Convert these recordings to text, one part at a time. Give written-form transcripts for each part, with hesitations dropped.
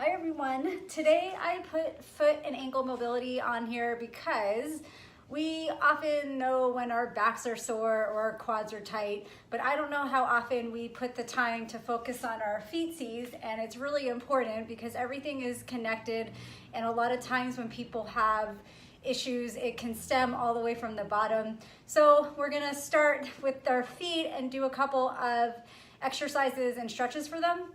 Hi everyone. Today I put foot and ankle mobility on here because we often know when our backs are sore or our quads are tight, but I don't know how often we put the time to focus on our feetsies, and it's really important because everything is connected, and a lot of times when people have issues, it can stem all the way from the bottom. So we're gonna start with our feet and do a couple of exercises and stretches for them.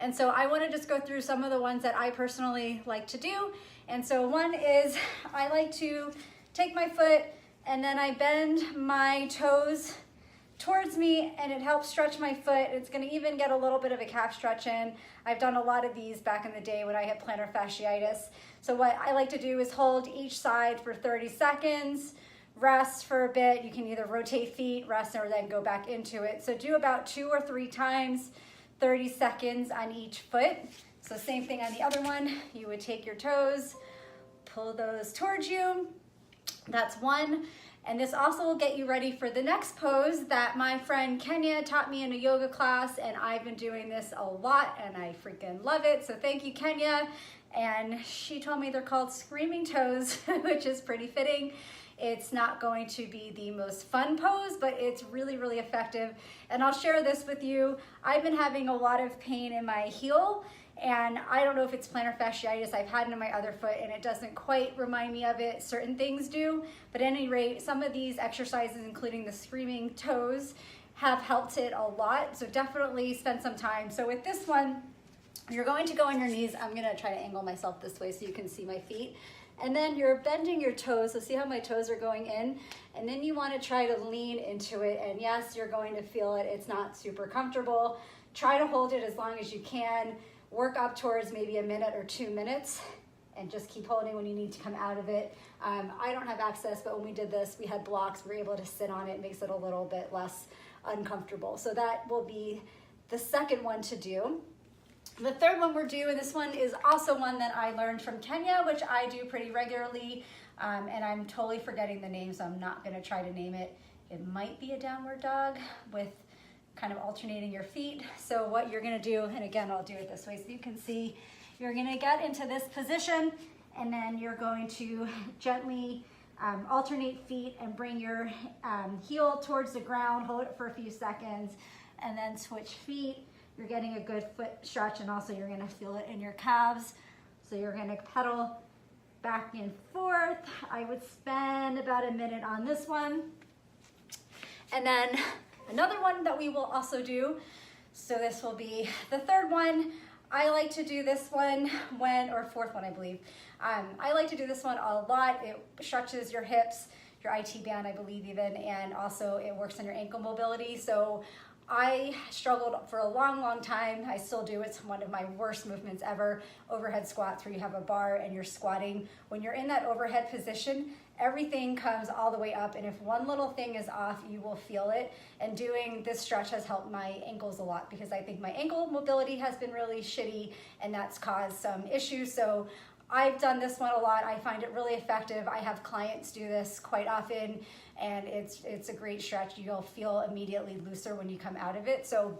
And so I want to just go through some of the ones that I personally like to do. And so one is I like to take my foot and then I bend my toes towards me, and it helps stretch my foot. It's going to even get a little bit of a calf stretch in. I've done a lot of these back in the day when I had plantar fasciitis. So what I like to do is hold each side for 30 seconds, rest for a bit. You can either rotate feet, rest, or then go back into it. So do about 2 or 3 times, 30 seconds on each foot. So same thing on the other one. You would take your toes, pull those towards you. That's one. And this also will get you ready for the next pose that my friend Kenya taught me in a yoga class, and I've been doing this a lot and I freaking love it. So thank you, Kenya. And she told me they're called screaming toes, which is pretty fitting. It's not going to be the most fun pose, but it's really, really effective. And I'll share this with you. I've been having a lot of pain in my heel, and I don't know if it's plantar fasciitis. I've had it in my other foot, and it doesn't quite remind me of it. Certain things do, but at any rate, some of these exercises, including the screaming toes, have helped it a lot. So definitely spend some time. So with this one, you're going to go on your knees. I'm gonna try to angle myself this way so you can see my feet. And then you're bending your toes, so see how my toes are going in? And then you wanna try to lean into it, and yes, you're going to feel it. It's not super comfortable. Try to hold it as long as you can. Work up towards maybe a minute or 2 minutes, and just keep holding when you need to come out of it. I don't have access, but when we did this, we had blocks. We were able to sit on it. It makes it a little bit less uncomfortable. So that will be the second one to do. The third one we're doing, this one is also one that I learned from Kenya, which I do pretty regularly, and I'm totally forgetting the name, so I'm not gonna try to name it. It might be a downward dog with kind of alternating your feet. So what you're gonna do, and again, I'll do it this way so you can see, you're gonna get into this position, and then you're going to gently alternate feet and bring your heel towards the ground, hold it for a few seconds, and then switch feet. You're getting a good foot stretch, and also you're gonna feel it in your calves. So you're gonna pedal back and forth. I would spend about a minute on this one. And then another one that we will also do, so this will be the third one. I like to do this one or fourth one, I believe. I like to do this one a lot. It stretches your hips, your IT band, I believe even, and also it works on your ankle mobility. So I struggled for a long, long time. I still do. It's one of my worst movements ever. Overhead squats, where you have a bar and you're squatting. When you're in that overhead position, everything comes all the way up, and if one little thing is off, you will feel it. And doing this stretch has helped my ankles a lot because I think my ankle mobility has been really shitty, and that's caused some issues. So I've done this one a lot. I find it really effective. I have clients do this quite often, and it's a great stretch. You'll feel immediately looser when you come out of it. So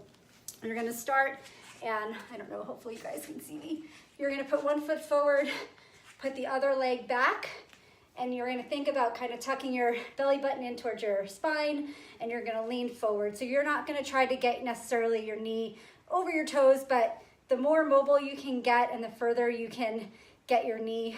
you're gonna start, and I don't know, hopefully you guys can see me. You're gonna put one foot forward, put the other leg back, and you're gonna think about kind of tucking your belly button in towards your spine, and you're gonna lean forward. So you're not gonna try to get necessarily your knee over your toes, but the more mobile you can get and the further you can get your knee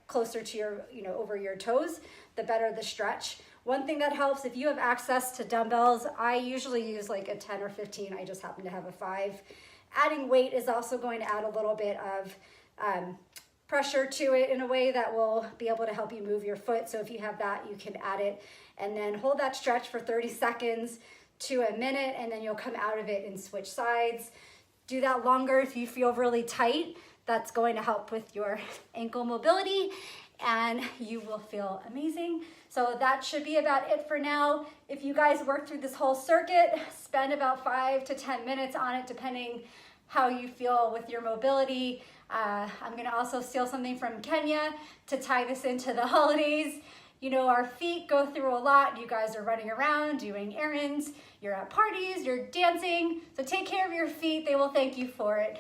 closer to your, over your toes, the better the stretch. One thing that helps, if you have access to dumbbells, I usually use like a 10 or 15. I just happen to have a 5. Adding weight is also going to add a little bit of pressure to it in a way that will be able to help you move your foot. So if you have that, you can add it, and then hold that stretch for 30 seconds to a minute, and then you'll come out of it and switch sides. Do that longer if you feel really tight. That's going to help with your ankle mobility, and you will feel amazing. So that should be about it for now. If you guys work through this whole circuit, spend about 5 to 10 minutes on it, depending how you feel with your mobility. I'm gonna also steal something from Kenya to tie this into the holidays. You know, our feet go through a lot. You guys are running around, doing errands, you're at parties, you're dancing. So take care of your feet. They will thank you for it.